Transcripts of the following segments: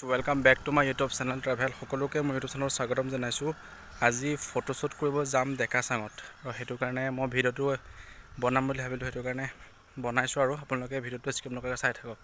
Welcome back to my YouTube channel travel सकलोके मैं YouTube channel स्वागतम जानाइछु। আজি फोटोशूट কৰিব যাম ডেকাচাঙত আৰু হেতু কাৰণে মই ভিডিওটো বনাম বুলি ভাবিলো, হেতু কাৰণে বনাইছো আৰু আপোনালোকে ভিডিওটো স্কিপ নকৰাকৈ চাই থাকক।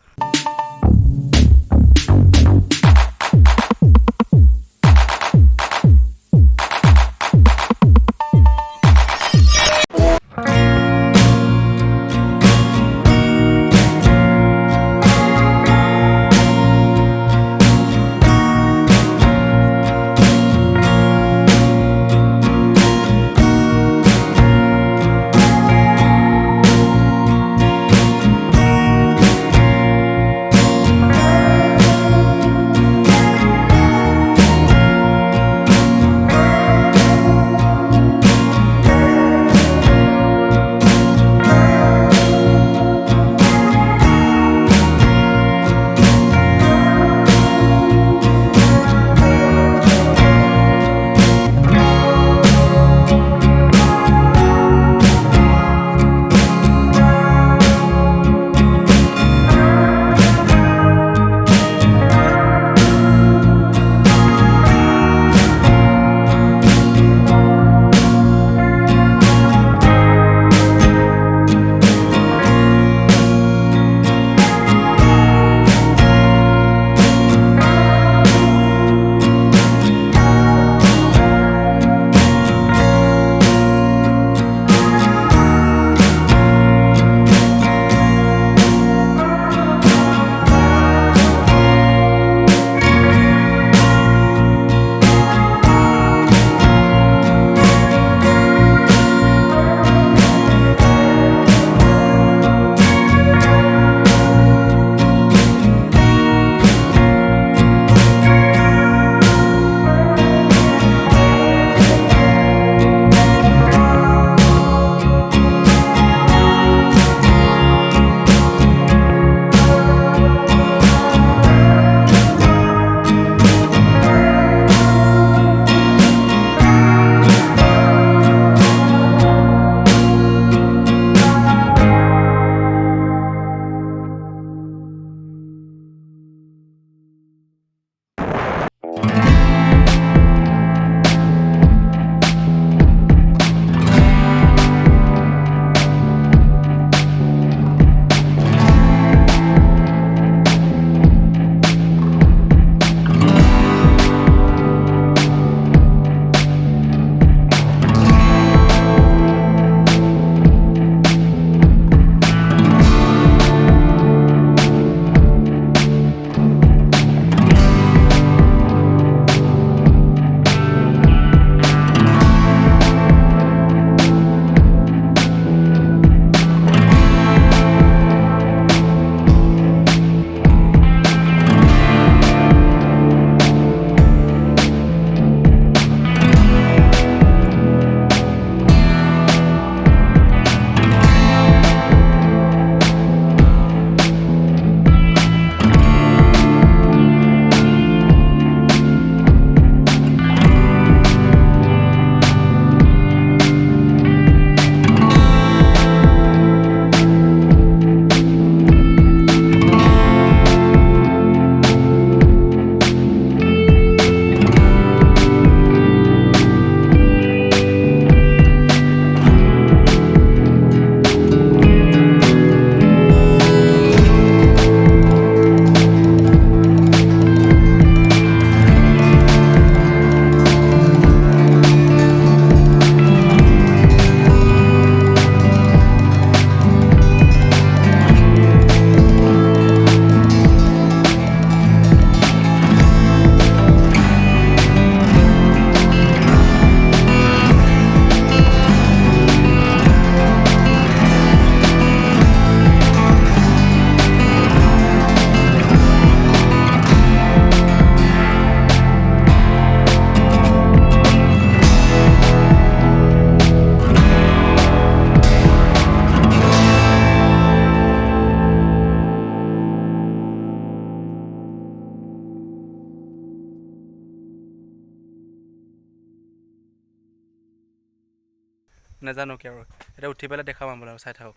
নাজানো কি আৰু এটা উঠি পেলাই দেখাম আপোনালোকক, চাই থাকক।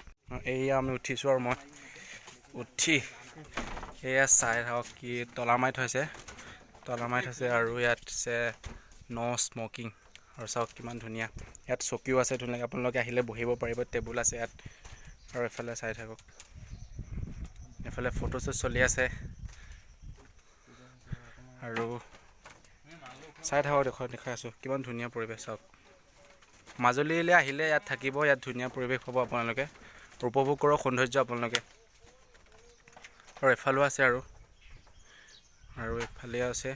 এয়া আমি উঠিছোঁ আৰু মই উঠি এয়া চাই থাকক কি তলা মাৰি থৈছে। তলা মাৰি থৈছে আৰু ইয়াত আছে ন' স্মকিং আৰু চাওক কিমান ধুনীয়া ইয়াত চকীও আছে ধুনীয়াকৈ আপোনালোকে আহিলে বহিব পাৰিব টেবুল আছে ইয়াত আৰু এফালে চাই থাকক এফালে ফটোশ্বুট চলি আছে আৰু চাই থাকক দেখাই আছোঁ কিমান ধুনীয়া পৰিৱেশ চাওক মাজুলীলৈ আহিলে ইয়াত থাকিব ইয়াত ধুনীয়া পৰিৱেশ পাব আপোনালোকে উপভোগ কৰক সৌন্দৰ্য আপোনালোকে আৰু এফালেও আছে আৰু এফালে আছে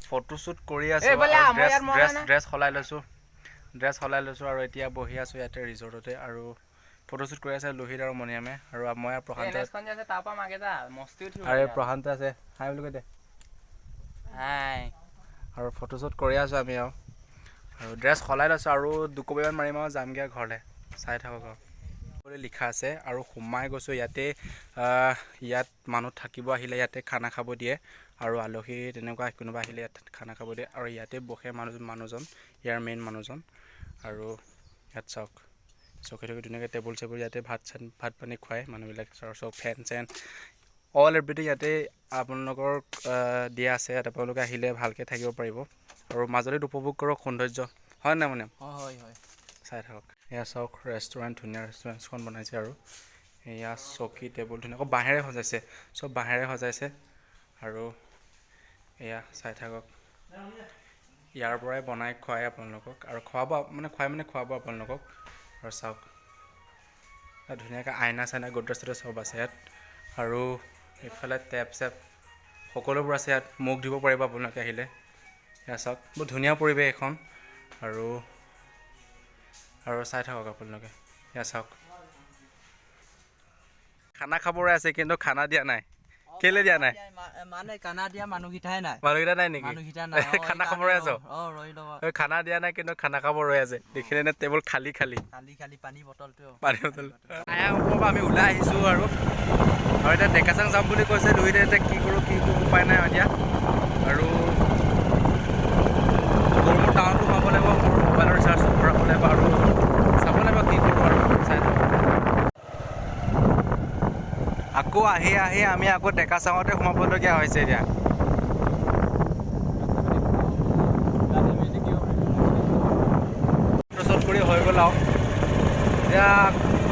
ফটোশ্বুট কৰি আছোঁ ড্ৰেছ সলাই লৈছোঁ আৰু এতিয়া বহি আছোঁ ইয়াতে ৰিজৰ্টতে আৰু ফটোশ্বুট কৰি আছে লোহিত আৰু মণিয়ামে আৰু মই প্ৰশান্ত প্ৰশান্ত আছে হাই বুলি কৈ দে হাই আৰু ফটোশ্বুট কৰি আছোঁ আমি আৰু ড্ৰেছ সলাই লৈছোঁ আৰু দুকপিমান মাৰিম আৰু যামগৈ ঘৰলৈ চাই থাকক আৰু লিখা আছে আৰু সোমাই গৈছোঁ ইয়াতে ইয়াত মানুহ থাকিব আহিলে ইয়াতে খানা খাব দিয়ে আৰু আলহী তেনেকুৱা কোনোবা আহিলে ইয়াত খানা খাব দিয়ে আৰু ইয়াতে বহে মানুহজন ইয়াৰ মেইন মানুহজন আৰু ইয়াত চাওক চকী ধুনীয়াকৈ টেবুল চেবুল ইয়াতে ভাত পানী খুৱায় মানুহবিলাক আৰু চব ফেন চেন অল এভৰিথিং ইয়াতে আপোনালোকৰ দিয়া আছে ইয়াত আপোনালোকে আহিলে ভালকৈ থাকিব পাৰিব আৰু মাজুলীত উপভোগ কৰক সৌন্দৰ্য হয় নাই মানে হয় চাই থাকক এয়া চাওক ৰেষ্টুৰেণ্ট ধুনীয়া ৰেষ্টুৰেণ্টখন বনাইছে আৰু এয়া চকী টেবুল ধুনীয়াকৈ বাঁহেৰে সজাইছে চব বাঁহেৰে সজাইছে আৰু এয়া চাই থাকক ইয়াৰ পৰাই বনাই খুৱায় আপোনালোকক আৰু খুৱাব আপোনালোকক আৰু চাওক ধুনীয়াকৈ আইনা চাইনা গড্ৰেজ চড্ৰেজ চব আছে ইয়াত আৰু এইফালে টেপ চেপ সকলোবোৰ আছে ইয়াত মুখ ধুব পাৰিব আপোনালোকে আহিলে এয়া চাওক বহুত ধুনীয়া পৰিৱেশ এখন আৰু চাই থাকক আপোনালোকে এয়া চাওক খানা খাবলৈ আছে কিন্তু খানা দিয়া নাই কেলে দিয়া নাই মানে খানা দিয়া মানুহকেইটা নাই নেকি খানা খাব ৰৈ আছো খানা দিয়া নাই কিন্তু খানা খাব ৰৈ আছে দেখিলে নে টেবুল খালী পানী বটলটো আমি ওলাই আহিছোঁ আৰু এতিয়া ডেকাচাং যাম বুলি কৈছে দুইটা এতিয়া কি কৰোঁ উপায় নাই এতিয়া আৰু মোৰ টাউনটো সোমাব লাগিব মোৰ মোবাইলৰ ৰিচাৰ্জটো ভৰাব লাগিব আৰু চাব লাগিব কি কৰোঁ আৰু চাই আকৌ আহি আমি আকৌ ডেকাচাঙতে সোমাবলগীয়া হৈছে এতিয়া ফটোশ্বুট কৰি হৈ গ'ল আৰু এতিয়া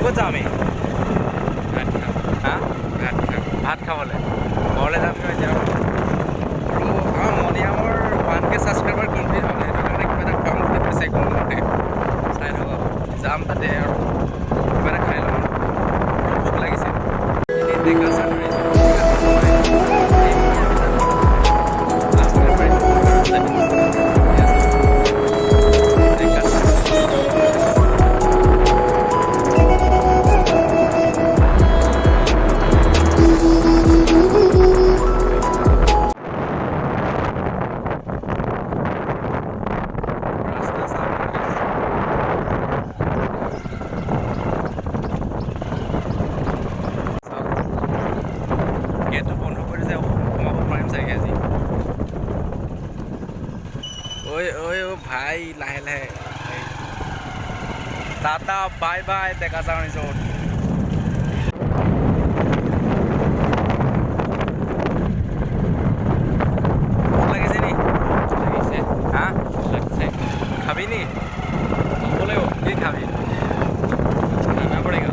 ক'ত যাম আমি ভাত খাবলৈ ঘৰলৈ যাম এতিয়া আৰু আমাৰ মণিয়ামৰ 1K ছাবস্ক্ৰাইবাৰ কমপ্লিট হ'ল সেইটো কাৰণে কিবা এটা কাম কৰি পিছে গৰমতে চাই থাকক যাম তাতে আৰু কিবা এটা খাই ল'ম ভোক লাগিছে গেটটো বন্ধ কৰি যে সোমাব পাৰিম চাগে আজি ঐ ভাই লাহে tata bye bye Dekachang resort ভোক লাগিছে নি হা খাবি নি খাব লাগিব কি খাবি খানা পৰেগা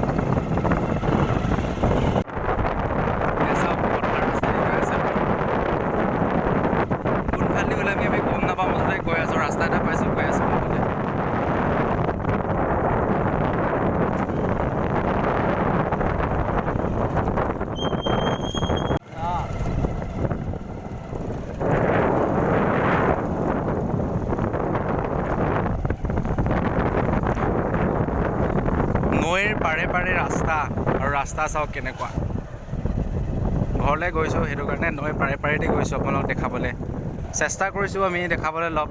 আমি গম নাপাওঁ মুঠতে গৈ আছোঁ ৰাস্তা এটা পাইছোঁ গৈ আছোঁ মুঠতে নৈৰ পাৰে ৰাস্তা আৰু ৰাস্তা চাওক কেনেকুৱা ঘৰলৈ গৈছোঁ সেইটো কাৰণে নৈ পাৰেদি গৈছোঁ আপোনালোকক দেখাবলৈ চেষ্টা কৰিছোঁ আমি দেখাবলৈ অলপ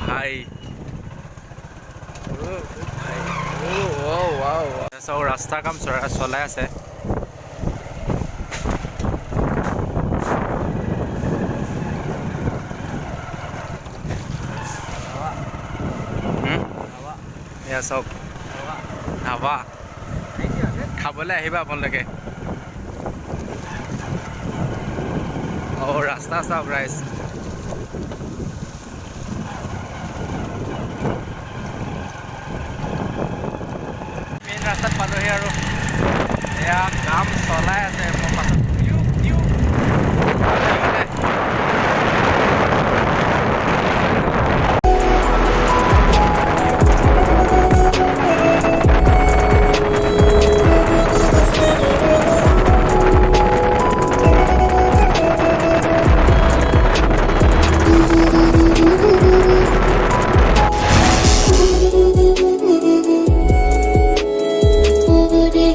ভাই চাওক ৰাস্তাৰ কাম চলাই আছে এয়া চাওক ধাবা খাবলৈ আহিবা আপোনালোকে ৰাস্তা চাওক ৰাইজ মেইন ৰাস্তাত পালোহি আৰু এয়া কাম চলাই আছে